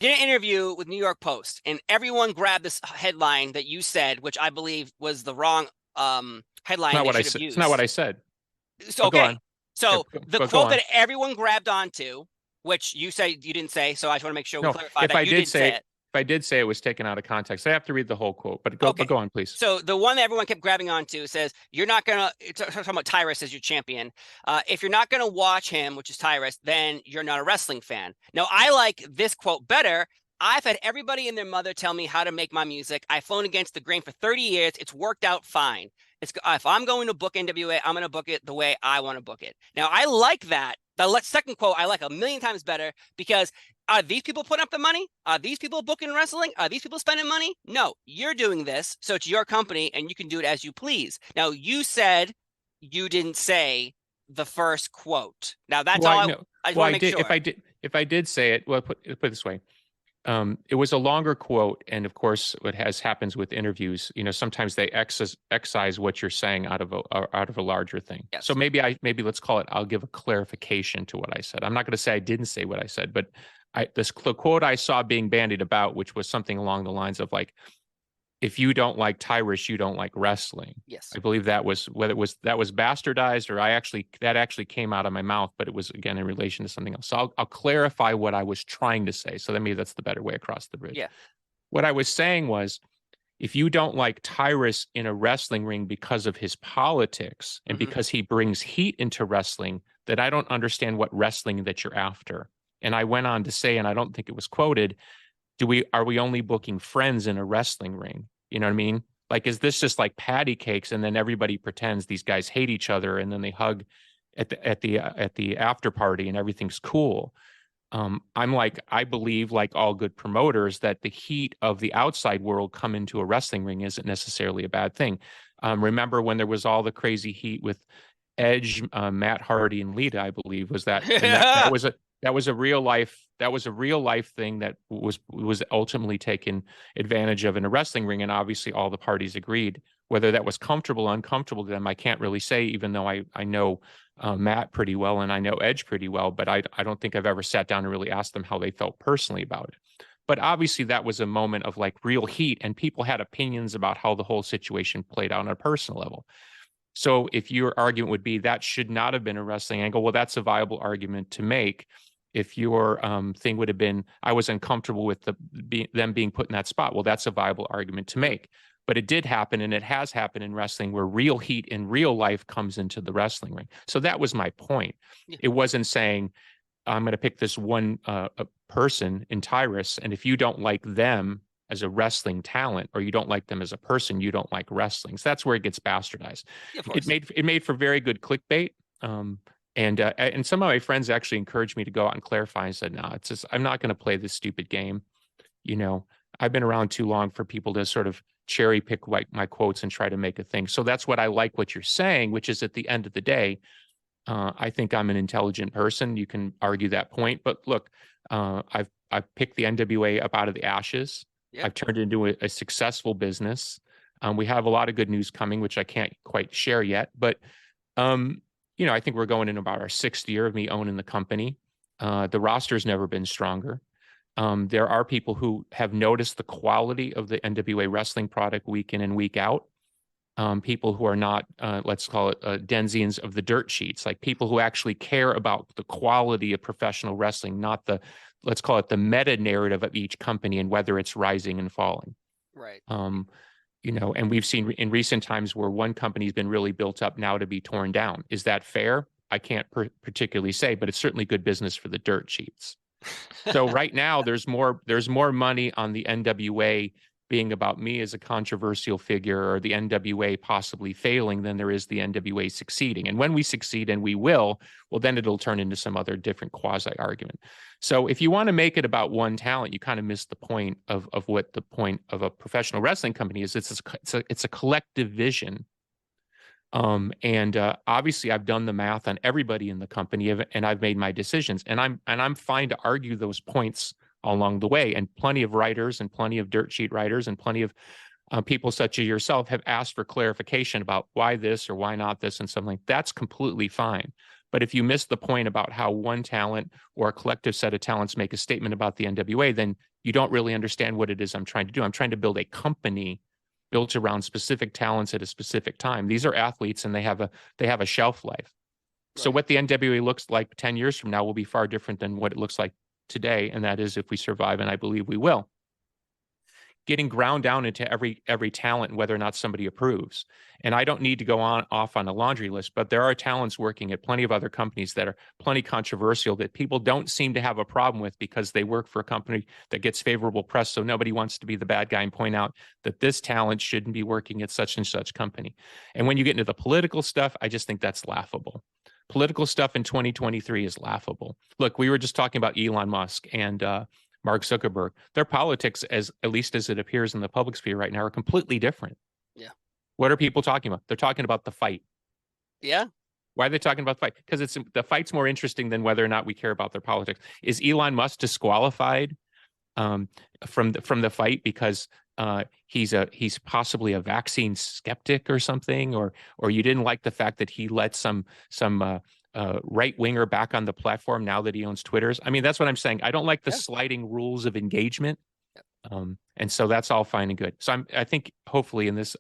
did an interview with New York Post, and everyone grabbed this headline that you said, which I believe was the wrong It's headline not they what I should have said. It's not what used. I said. So, But go okay. on. Yeah, So the but go quote on. that everyone grabbed onto, which you say you didn't say, so I just want to make sure we No, clarify that you didn't say it. if I did say it was taken out of context, I have to read the whole quote. But Okay. go on, please. So the one that everyone kept grabbing onto says, you're not going to, it's talking about Tyrus as your champion. If you're not going to watch him, which is Tyrus, then you're not a wrestling fan. Now, I like this quote better. I've had everybody and their mother tell me how to make my music. I've flown against the grain for 30 years. It's worked out fine. If I'm going to book NWA, I'm going to book it the way I want to book it. Now, I like that. The second quote I like a million times better because are these people putting up the money? Are these people booking wrestling? Are these people spending money? No, you're doing this, so it's your company and you can do it as you please. Now, you said you didn't say the first quote. Now, that's Well, I all know. I just Well, want to I make did. sure. If I did say it, well, put it this way. It was a longer quote, and of course, what has happens with interviews, sometimes they excise what you're saying out of a larger thing. So Yes. maybe let's call it. I'll give a clarification to what I said. I'm not going to say I didn't say what I said, but this quote I saw being bandied about, which was something along the lines of like, if you don't like Tyrus, you don't like wrestling. Yes. I believe that was whether that was bastardized or that actually came out of my mouth, but it was again in relation to something else. So I'll clarify what I was trying to say. So maybe that's the better way across the bridge. Yeah. What I was saying was, if you don't like Tyrus in a wrestling ring because of his politics and because he brings heat into wrestling, that I don't understand what wrestling that you're after. And I went on to say, and I don't think it was quoted, are we only booking friends in a wrestling ring? You know what I mean? Like, is this just like patty cakes and then everybody pretends these guys hate each other and then they hug at the after party and everything's cool? I'm like, I believe, like all good promoters, that the heat of the outside world come into a wrestling ring isn't necessarily a bad thing. Remember when there was all the crazy heat with Edge, Matt Hardy, and Lita, I believe, was that, and that was a real life thing that was ultimately taken advantage of in a wrestling ring, and obviously all the parties agreed. Whether that was comfortable or uncomfortable to them, I can't really say, even though I know Matt pretty well and I know Edge pretty well, but I don't think I've ever sat down and really asked them how they felt personally about it. But obviously that was a moment of like real heat, and people had opinions about how the whole situation played out on a personal level. So if your argument would be that should not have been a wrestling angle, well, that's a viable argument to make. If your thing would have been, I was uncomfortable with them being put in that spot, well, that's a viable argument to make. But it did happen, and it has happened in wrestling where real heat in real life comes into the wrestling ring. So that was my point. Yeah. It wasn't saying I'm going to pick this one person in Tyrus, and if you don't like them as a wrestling talent or you don't like them as a person, you don't like wrestling. So that's where it gets bastardized. Yeah, of course. It made for very good clickbait. And some of my friends actually encouraged me to go out and clarify and said, no, it's just, I'm not going to play this stupid game. I've been around too long for people to sort of cherry pick my quotes and try to make a thing. So that's what I like what you're saying, which is at the end of the day, I think I'm an intelligent person. You can argue that point, but look, I've picked the NWA up out of the ashes. Yeah. I've turned it into a successful business. We have a lot of good news coming, which I can't quite share yet, but I think we're going in about our 6th year of me owning the company. The roster's never been stronger. There are people who have noticed the quality of the NWA wrestling product week in and week out. People who are not, let's call it Denzians of the dirt sheets, like people who actually care about the quality of professional wrestling, not let's call it the meta narrative of each company and whether it's rising and falling. Right. And we've seen in recent times where one company's been really built up now to be torn down. Is that fair? I can't particularly say, but it's certainly good business for the dirt sheets. So right now there's more money on the NWA being about me as a controversial figure or the NWA possibly failing than there is the NWA succeeding. And when we succeed, and we will, well, then it'll turn into some other different quasi argument. So if you want to make it about one talent, you kind of miss the point of what the point of a professional wrestling company is. It's a collective vision. Obviously I've done the math on everybody in the company and I've made my decisions, and I'm fine to argue those points along the way. And plenty of writers and plenty of dirt sheet writers and plenty of people such as yourself have asked for clarification about why this or why not this and something like that's completely fine. But if you miss the point about how one talent or a collective set of talents make a statement about the NWA, then you don't really understand what it is I'm trying to do. I'm trying to build a company built around specific talents at a specific time. These are athletes and they have a shelf life. So Right. what the NWA looks like 10 years from now will be far different than what it looks like today. And that is if we survive, and I believe we will. Getting ground down into every talent and whether or not somebody approves. And I don't need to go off on a laundry list, but there are talents working at plenty of other companies that are plenty controversial that people don't seem to have a problem with because they work for a company that gets favorable press. So nobody wants to be the bad guy and point out that this talent shouldn't be working at such and such company. And when you get into the political stuff, I just think that's laughable. Political stuff in 2023 is laughable. Look, we were just talking about Elon Musk and Mark Zuckerberg. Their politics, at least as it appears in the public sphere right now, are completely different. Yeah. What are people talking about? They're talking about the fight. Yeah. Why are they talking about the fight? Because the fight's more interesting than whether or not we care about their politics. Is Elon Musk disqualified from the fight because he's possibly a vaccine skeptic or something, or you didn't like the fact that he let some right winger back on the platform now that he owns Twitter's? I mean, that's what I'm saying. I don't like the sliding rules of engagement, and so that's all fine and good. So I think hopefully in this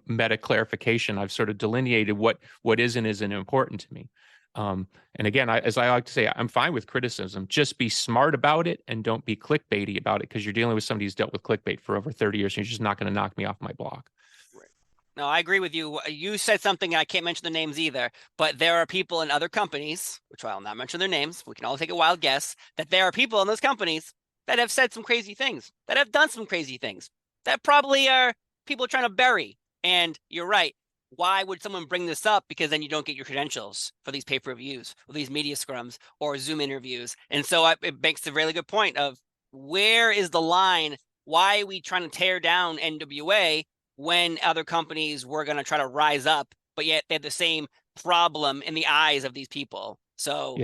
meta clarification, I've sort of delineated what is and isn't important to me. And again, as I like to say, I'm fine with criticism. Just be smart about it and don't be clickbaity about it, because you're dealing with somebody who's dealt with clickbait for over 30 years. And you're just not going to knock me off my block. Right. No, I agree with you. You said something, I can't mention the names either, but there are people in other companies, which I'll not mention their names, we can all take a wild guess, that there are people in those companies that have said some crazy things, that have done some crazy things, that probably are people trying to bury. And you're right. Why would someone bring this up? Because then you don't get your credentials for these pay-per-views or these media scrums or Zoom interviews. And so it makes a really good point of where is the line? Why are we trying to tear down NWA when other companies were going to try to rise up, but yet they have the same problem in the eyes of these people? So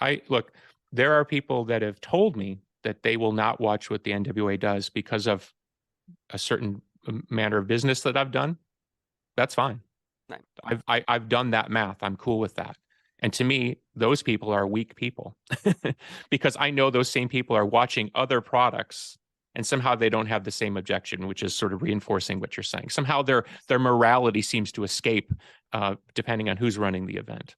I look, there are people that have told me that they will not watch what the NWA does because of a certain manner of business that I've done. That's fine. Right. I've done that math. I'm cool with that. And to me, those people are weak people because I know those same people are watching other products and somehow they don't have the same objection, which is sort of reinforcing what you're saying. Somehow their morality seems to escape depending on who's running the event.